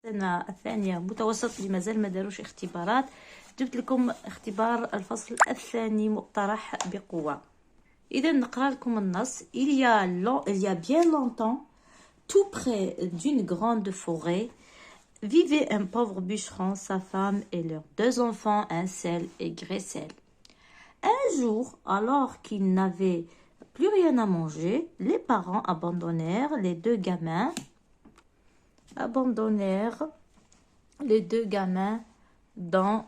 السنة الثانية متوسط اللي مازال ما داروش اختبارات. جبت لكم اختبار الفصل الثاني مقترح بقوة. إذا نقرأ لكم النص. Il y a bien longtemps, tout près d'une grande forêt, vivait un pauvre bûcheron, sa femme et leurs deux enfants, Hansel et Gretel. Un jour, alors qu'ils n'avaient plus rien à manger, les parents abandonnèrent les deux gamins dans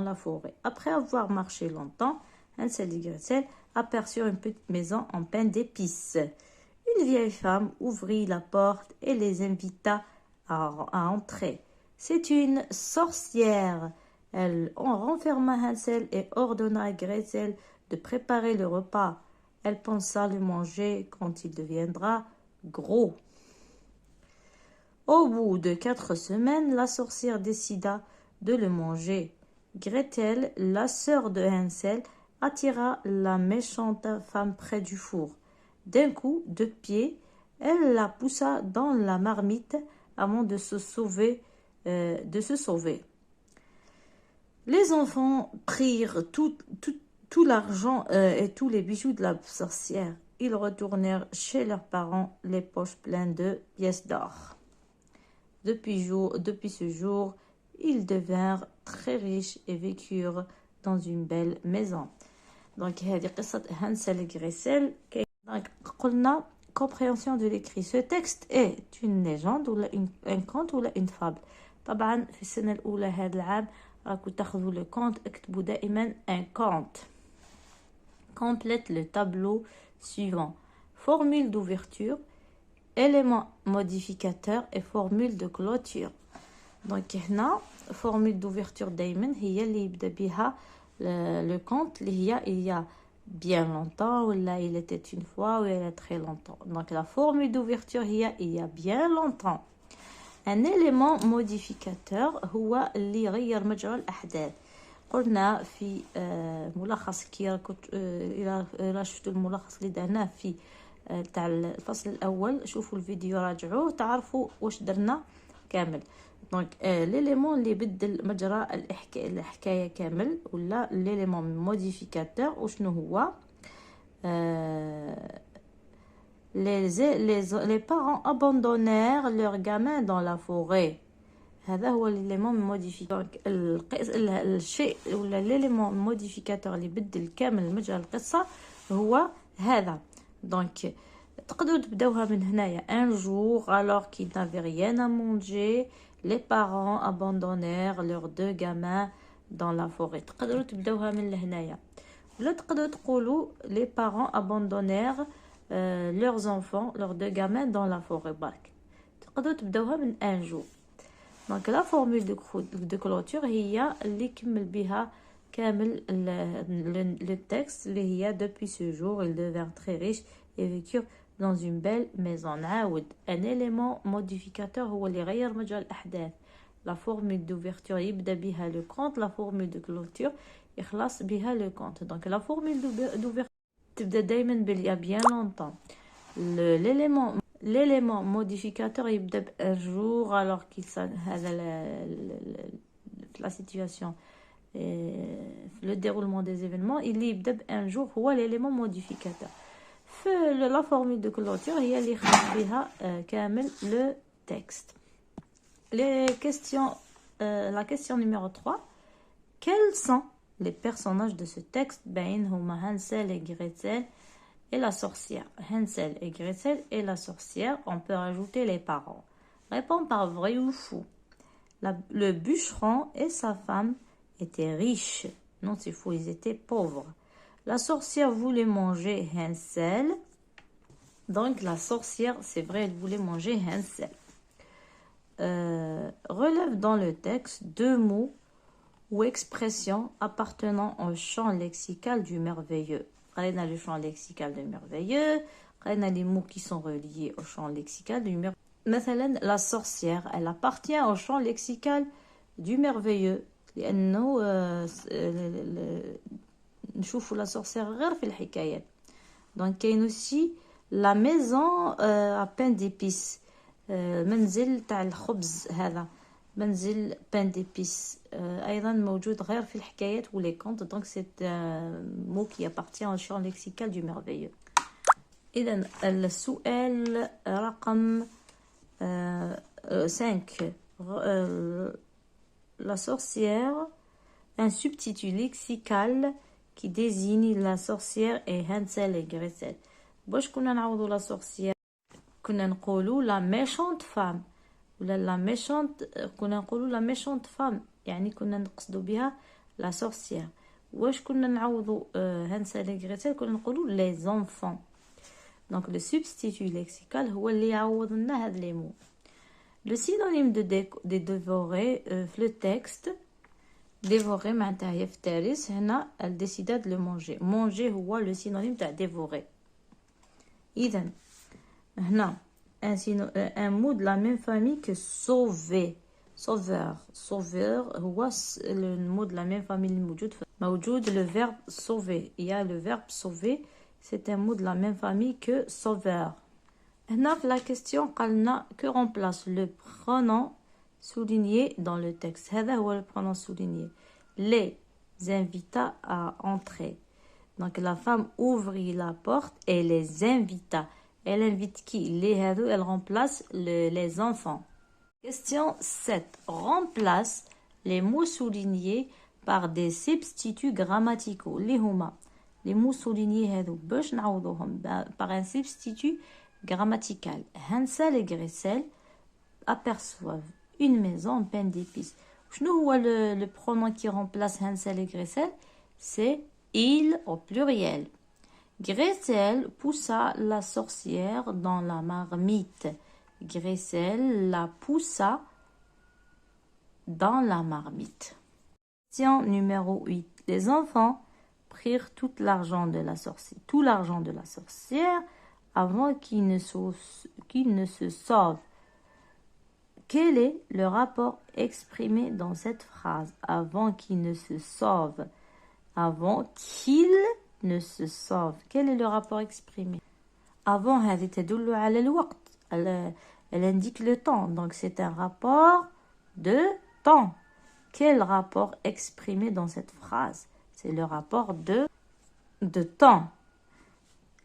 la forêt. Après avoir marché longtemps, Hansel et Gretel aperçurent une petite maison en pain d'épices. Une vieille femme ouvrit la porte et les invita à entrer. C'est une sorcière. Elle renferma Hansel et ordonna à Gretel de préparer le repas. Elle pensa le manger quand il deviendra gros. Au bout de 4 semaines, la sorcière décida de le manger. Gretel, la sœur de Hansel, attira la méchante femme près du four. D'un coup de pied, elle la poussa dans la marmite avant de se sauver. Les enfants prirent tout l'argent et tous les bijoux de la sorcière. Ils retournèrent chez leurs parents, les poches pleines de pièces d'or. Depuis ce jour, ils devinrent très riches et vécurent dans une belle maison. Donc, هذه قصة هانسل وغريتل. Donc, قلنا compréhension de l'écrit. Ce texte est une légende ou un conte ou une fable. طبعا في السنة الأولى هذا العام راكو تاخذوا le conte. اكتبوا دائما un conte. Complète le tableau suivant. Formule d'ouverture, éléments modificateurs et formule de clôture. Donc هنا formule d'ouverture دايما هي اللي يبدا بها le conte اللي هي il y a bien longtemps ولا il était une fois ou il y a très longtemps. Donc la formule d'ouverture هي il y a bien longtemps. Un élément modificateur هو اللي يغير مجرى الأحداث. قلنا في ملخص كي كنت إلى شفتوا الملخص اللي درناه في تاع الفصل الاول، شوفوا الفيديو راجعوه تعرفوا واش درنا كامل. دونك ليليمون اللي بدل مجرى الحكايه كامل ولا ليليمون موديفيكاتور وشنو هو. les parents abandonnèrent leurs gamins dans la forêt. هذا هو ليليمون موديفيكاتور. الشيء ولا ليليمون موديفيكاتور اللي بدل كامل مجرى القصه هو هذا. Donc, تقدروا تبداوها من هنايا. Un jour, alors qu'ils n'avaient rien à manger, les parents abandonnèrent leurs deux gamins dans la forêt. تقدروا تبداوها من هنايا. ولا تقدروا تقولوا les parents abandonnèrent leurs enfants, leurs deux gamins dans la forêt. برك تقدروا تبداوها من un jour. Donc la formule de clôture هي اللي كمل بها كامل le texte اللي هي depuis ce jour ils devinrent très riches et vécurent dans une belle maison. نعاود un élément modificateur هو اللي غير مجرى الأحداث. la formule d'ouverture يبدأ بها le conte, la formule de clôture يخلص بها le conte. donc la formule d'ouverture تبدأ دايما بال y a bien longtemps. l'élément modificateur يبدأ ب un jour alors qu'il هذا la situation le déroulement des événements اللي يبدأ ب un jour هو l'élément modificateur. La formule de clôture هي اللي يخلص بها كامل le texte. Les questions, la question numéro 3. Quels sont les personnages de ce texte? Ben هما Hansel et Gretel et la sorcière. Hansel et Gretel et la sorcière. On peut rajouter les parents. Réponds par vrai ou faux. Le bûcheron et sa femme étaient riches. Non, c'est faux, ils étaient pauvres. La sorcière voulait manger Hansel. Donc la sorcière, c'est vrai, elle voulait manger Hansel. Relève dans le texte 2 mots ou expressions appartenant au champ lexical du merveilleux. On a le champ lexical du merveilleux. On a les mots qui sont reliés au champ lexical du merveilleux. مثلا la sorcière, elle appartient au champ lexical du merveilleux. لأنه نشوفوا la sorcière غير في الحكايات. Donc كاين aussi la maison à pain d'épices. منزل تاع الخبز هذا منزل بان ديبيس ايضا موجود غير في الحكايات و لي كونت دونك سي مو كي ابارتيان au champ lexical du merveilleux. اذا السؤال رقم 5 la sorcière, un substitut lexical qui désigne la sorcière et Hansel et Gretel. باش كنا نعوضو la sorcière كنا نقولو la méchante femme ولا la méchante كنا نقولو la méchante femme يعني كنا نقصدو بها la sorcière. واش كنا نعوضو هانسل et Gretel كنا نقولو les enfants. donc le substitut lexical هو اللي يعوض لنا هاد لي مو. le synonyme de dévorer في le texte dévorer معناتها يفترس. هنا elle décida de le manger. manger هو le synonyme تاع dévorer. إذن هنا un mot de la même famille que sauver. sauveur هو le mot de la même famille موجود le verbe sauver. il y a le verbe sauver, c'est un mot de la même famille que sauveur. هنا في la question قالنا que remplace le pronom souligné dans le texte. هذا هو le pronom souligné. les invita à entrer. donc la femme ouvrit la porte et les invita. Elle invite qui? Les هادو elle remplace les enfants. question 7 remplace les mots soulignés par des substituts grammaticaux. اللي هما les mots soulignés هادو باش نعوضوهم par un substitut grammatical. Hansel et Gretel aperçoivent une maison pleine d'épices. شنو هو le pronom qui remplace Hansel et Gretel? c'est il au pluriel. Gretel poussa la sorcière dans la marmite. Gretel la poussa dans la marmite. Question numéro 8. Les enfants prirent tout l'argent de la sorcière avant qu'il ne se sauve. Quel est le rapport exprimé dans cette phrase? Avant qu'il ne se sauve. Avant qu'il ne se sauve. Quel est le rapport exprimé? Avant, هذه تدل على الوقت. Elle indique le temps. Donc, c'est un rapport de temps. Quel rapport exprimé dans cette phrase? C'est le rapport de temps.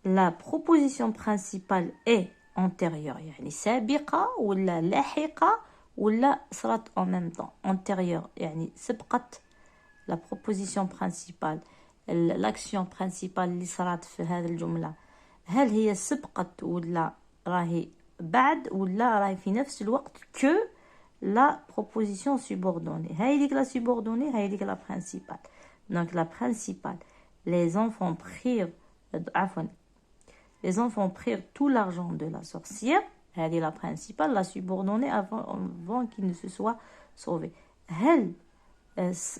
La proposition principale est antérieure. يعني سابقة ولا لاحقة ولا صارت en même temps. Antérieure. يعني سبقت la proposition principale. l'action principale اللي صارت في هذه الجملة. هل هي سبقت ولا راهي بعد ولا راهي في نفس الوقت que la proposition subordonnée. هاي ديك la subordonnée هاي ديك la principale. donc la principale. les enfants prirent tout l'argent de la sorcière. هذه la principale. la subordonnée avant qu'il ne se soit sauvé. هل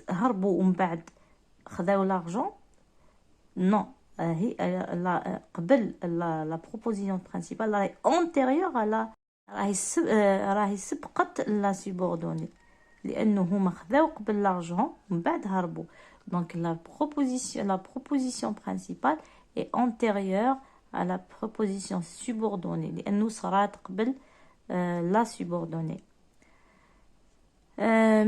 هربوا ومن بعد خذاو l'argent? non. هي قبل la proposition principale راهي antérieure à راهي سبقت la subordonnée لأنه هما خذاو قبل l'argent ومن بعد هربوا. donc la proposition principale est antérieure à la proposition subordonnée لأنه صارت قبل la subordonnée.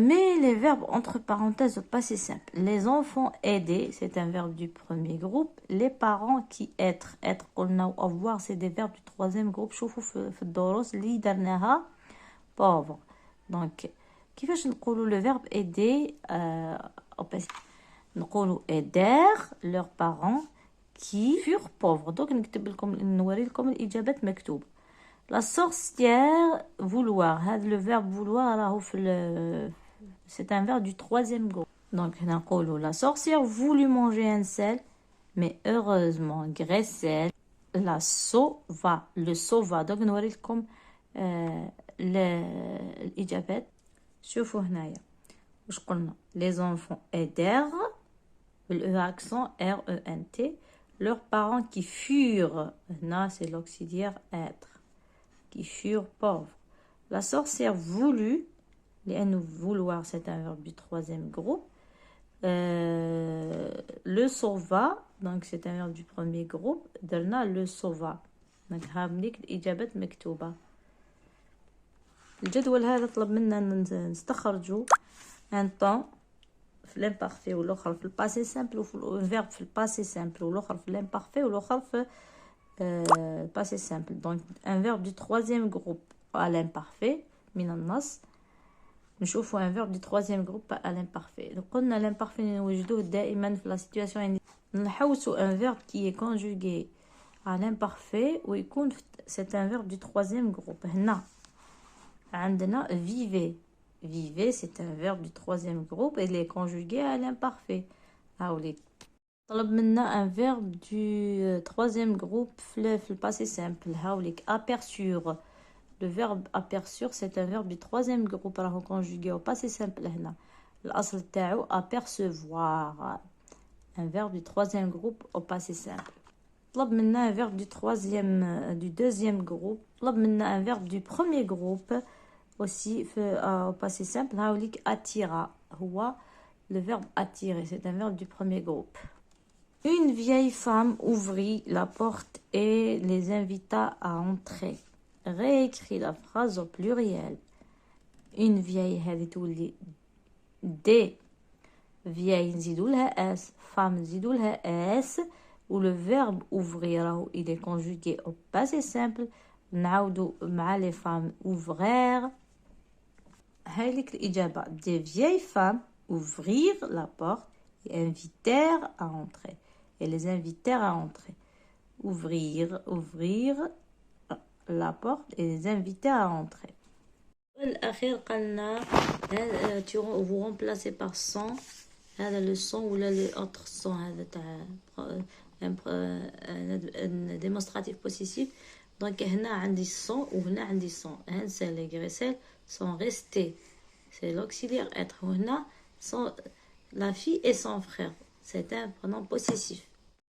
Mais les verbes entre parenthèses au passé simple. Les enfants aider, c'est un verbe du premier groupe. Les parents qui être قلنا avoir, c'est des verbes du troisième groupe. شوفوا في الدروس اللي درناها pauvre. donc كيفاش نقولوا le verbe aider au passé؟ نقولوا aider leurs parents qui furent pauvres. donc نكتب لكم نوري لكم الإجابات مكتوبة. La sorcière vouloir. Le verbe vouloir c'est un verbe du troisième groupe. donc la sorcière voulut manger Hansel, mais heureusement Gretel la sauva. le sauva. donc نوري لكم الإجابات. شوفوا هنايا واش قلنا. les enfants aidèrent le accent R-E-N-T leurs parents qui furent. هنا c'est l'auxiliaire être. qui furent pauvres. La sorcière voulut, لأنه vouloir c'est un verbe du troisième groupe. Le sauva, donc c'est un verbe du premier groupe. درنا le sauva. donc هامليك الإجابات مكتوبة. الجدول هذا طلب منا نستخرجوا ان طون في l'imparfait والاخر في الباسي سامبل وفي الفيرب في الباسي سامبل والاخر في l'imparfait والاخر في الباسي سامبل. دونك ان فيرب دو troisième groupe à l'imparfait من النص نشوفوا ان فيرب دو troisième groupe à l'imparfait. قلنا l'imparfait نوجدوه دائما في لا سيتوياسيون نحوسوا ان فيرب qui est conjugué à l'imparfait ويكون c'est un verbe du troisième groupe. هنا عندنا vivez. Vivez, c'est un verbe du troisième groupe et il est conjugué à l'imparfait. هاوليك طلب منا un verbe du troisième groupe في le passé simple. هاوليك aperçure. Le verbe aperçure, c'est un verbe du troisième groupe راهو conjugué au passé simple هنا. الأصل تاعو apercevoir. Un verbe du troisième groupe au passé simple. طلب منا un verbe du deuxième groupe. طلب منا un verbe du premier groupe aussi au passé simple. هاوليك attira هو le verbe attirer, c'est un verbe du premier groupe. Une vieille femme ouvrit la porte et les invita à entrer. Réécris la phrase au pluriel. Une vieille هذه تولي des vieille نزيدو لها s, femme نزيدو لها s, où le verbe ouvrir il est conjugué au passé simple. نعاودو مع les femmes ouvrir. هايلك الإجابة. Des vieilles femmes ouvrir la porte et invitèrent à entrer. Et les invitèrent à entrer. Ouvrir la porte et les invitèrent à entrer. الأخير قالنا vous remplacez par son. هذا le son ولا le autre son هذا تاع démonstratif possessif. Donc هنا عندي son وهنا عندي son. Hansel et Gretel sont restés. C'est l'auxiliaire être. هنا la fille et son frère. C'est un pronom possessif.